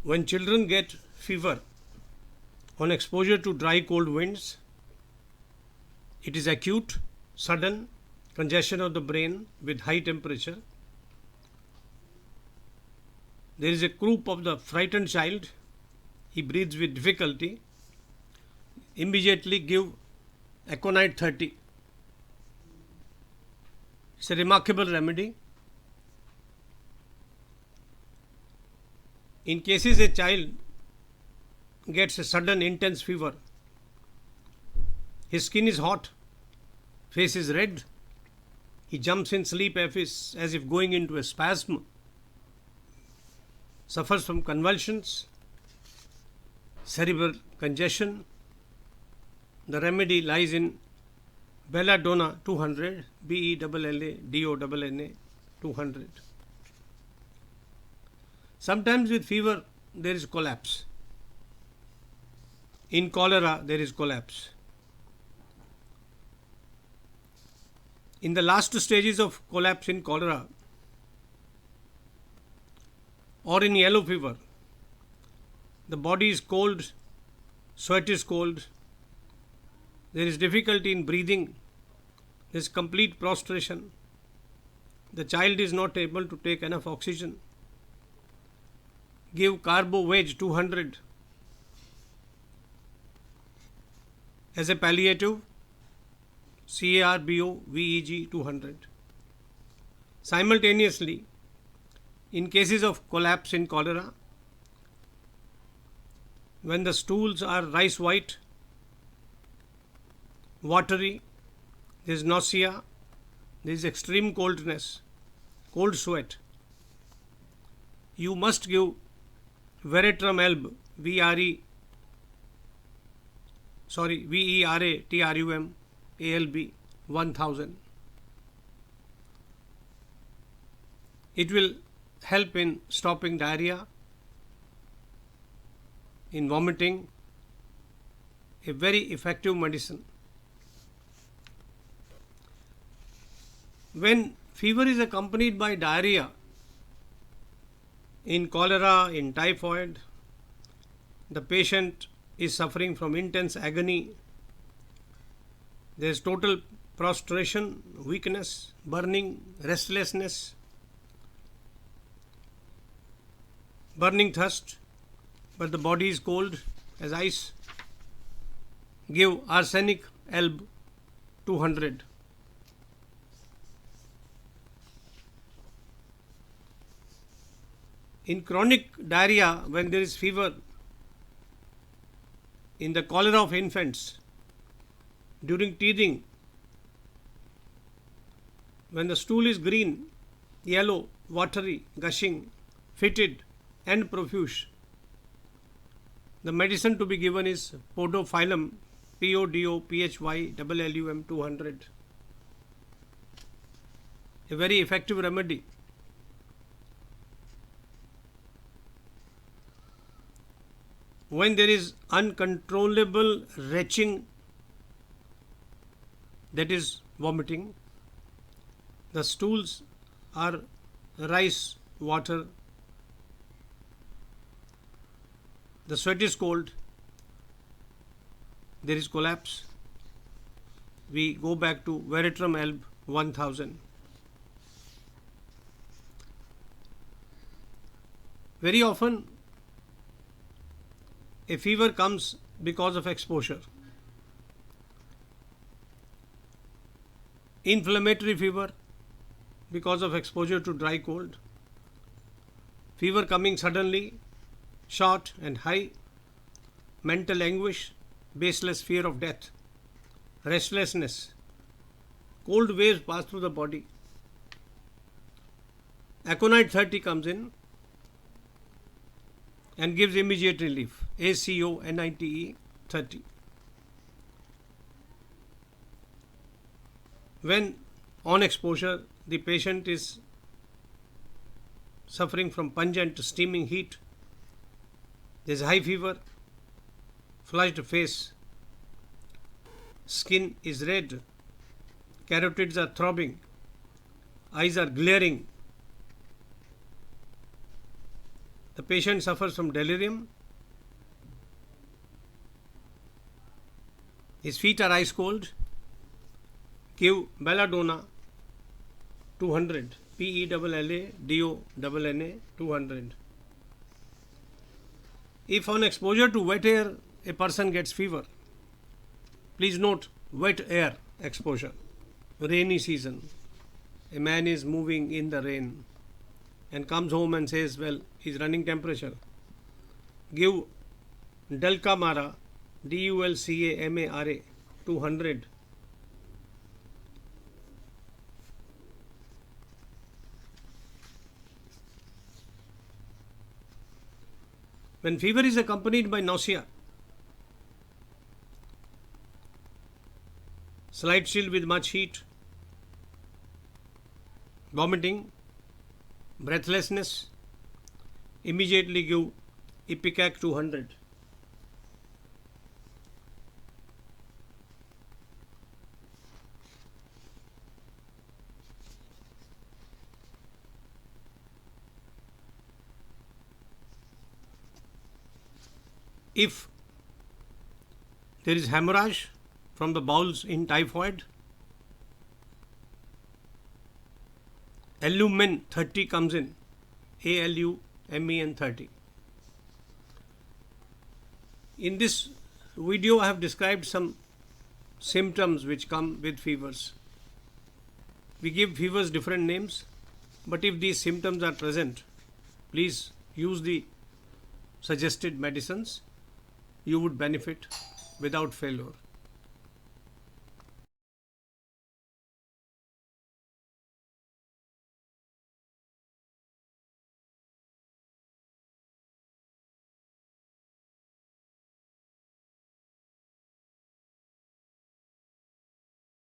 When children get fever on exposure to dry cold winds, it is acute, sudden congestion of the brain with high temperature. There is a croup of the frightened child. He breathes with difficulty. Immediately give aconite 30. It's a remarkable remedy. In cases a child gets a sudden intense fever, his skin is hot, face is red, he jumps in sleep as if going into a spasm, suffers from convulsions, cerebral congestion, the remedy lies in belladonna 200, BELLADONNA 200. Sometimes with fever there is collapse. In cholera there is collapse. In the last stages of collapse in cholera or in yellow fever, the body is cold, sweat is cold, there is difficulty in breathing, there is complete prostration, the child is not able to take enough oxygen. Give Haemorrhage 200 as a palliative, CARBOVEG 200. Simultaneously, in cases of collapse in cholera, when the stools are rice white, watery, there is nausea, there is extreme coldness, cold sweat, you must give Veratrum Alb, VERATRUM ALB 1000. It will help in stopping diarrhea, in vomiting, a very effective medicine. When fever is accompanied by diarrhea, in cholera, in typhoid, the patient is suffering from intense agony. There is total prostration, weakness, burning, restlessness, burning thirst, but the body is cold as ice. Give arsenic alb 200. In chronic diarrhea, when there is fever, in the cholera of infants, during teething, when the stool is green, yellow, watery, gushing, fetid and profuse, the medicine to be given is podophyllum, PODOPHYLLUM 200. A very effective remedy. When there is uncontrollable retching, that is vomiting, the stools are rice water, the sweat is cold, there is collapse, we go back to Veratrum Alb 1000. Very often a fever comes because of exposure. Inflammatory fever because of exposure to dry cold. Fever coming suddenly, short and high. Mental anguish, baseless fear of death. Restlessness. Cold waves pass through the body. Aconite 30 comes in and gives immediate relief. ACONITE 30. When on exposure the patient is suffering from pungent steaming heat, there is high fever, flushed face, skin is red, carotids are throbbing, eyes are glaring, The patient suffers from delirium. His feet are ice cold. Give belladonna 200. PELLADONNA 200. If on exposure to wet air a person gets fever, please note wet air exposure, rainy season, a man is moving in the rain and comes home and says, well, he's running temperature. Give Dulcamara, DULCAMARA 200. When fever is accompanied by nausea, slight chill with much heat, vomiting, breathlessness, immediately give Ipecac 200. If there is hemorrhage from the bowels in typhoid, Alumen 30 comes in, ALUMEN 30. In this video I have described some symptoms which come with fevers. We give fevers different names, but if these symptoms are present, please use the suggested medicines. You would benefit without failure.